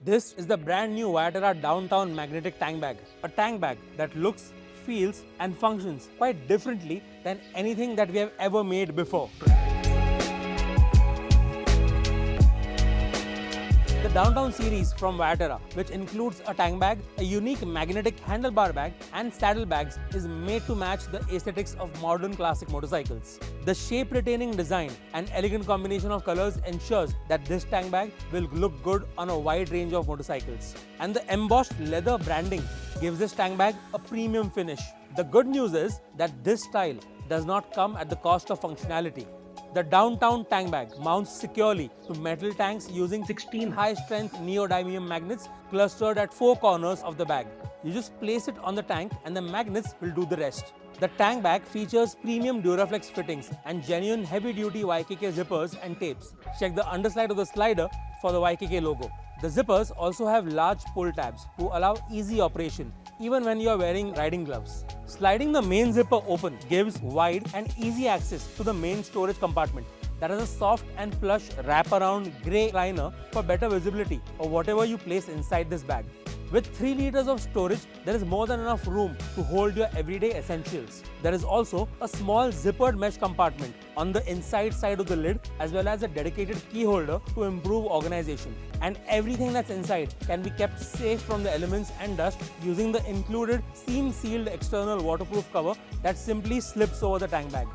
This is the brand new Viaterra Downtown Magnetic Tank Bag. A tank bag that looks, feels and functions quite differently than anything that we have ever made before. The Downtown series from Viaterra, which includes a tank bag, a unique magnetic handlebar bag and saddle bags, is made to match the aesthetics of modern classic motorcycles. The shape-retaining design and elegant combination of colors ensures that this tank bag will look good on a wide range of motorcycles. And the embossed leather branding gives this tank bag a premium finish. The good news is that this style does not come at the cost of functionality. The Downtown tank bag mounts securely to metal tanks using 16 high-strength neodymium magnets clustered at 4 corners of the bag. You just place it on the tank and the magnets will do the rest. The tank bag features premium Duraflex fittings and genuine heavy-duty YKK zippers and tapes. Check the underside of the slider for the YKK logo. The zippers also have large pull tabs to allow easy operation even when you are wearing riding gloves. Sliding the main zipper open gives wide and easy access to the main storage compartment that has a soft and plush wraparound grey liner for better visibility of whatever you place inside this bag. With 3 liters of storage, there is more than enough room to hold your everyday essentials. There is also a small zippered mesh compartment on the inside side of the lid as well as a dedicated key holder to improve organization. And everything that's inside can be kept safe from the elements and dust using the included seam-sealed external waterproof cover that simply slips over the tank bag.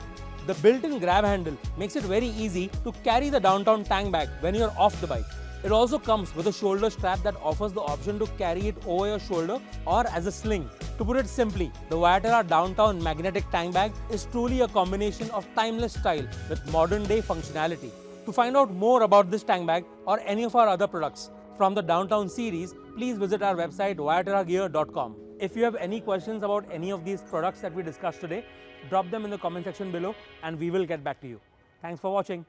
The built-in grab handle makes it very easy to carry the Downtown tank bag when you're off the bike. It also comes with a shoulder strap that offers the option to carry it over your shoulder or as a sling. To put it simply, the Viaterra Downtown Magnetic Tank Bag is truly a combination of timeless style with modern-day functionality. To find out more about this tank bag or any of our other products from the Downtown series, please visit our website viaterragear.com. If you have any questions about any of these products that we discussed today, drop them in the comment section below and we will get back to you. Thanks for watching.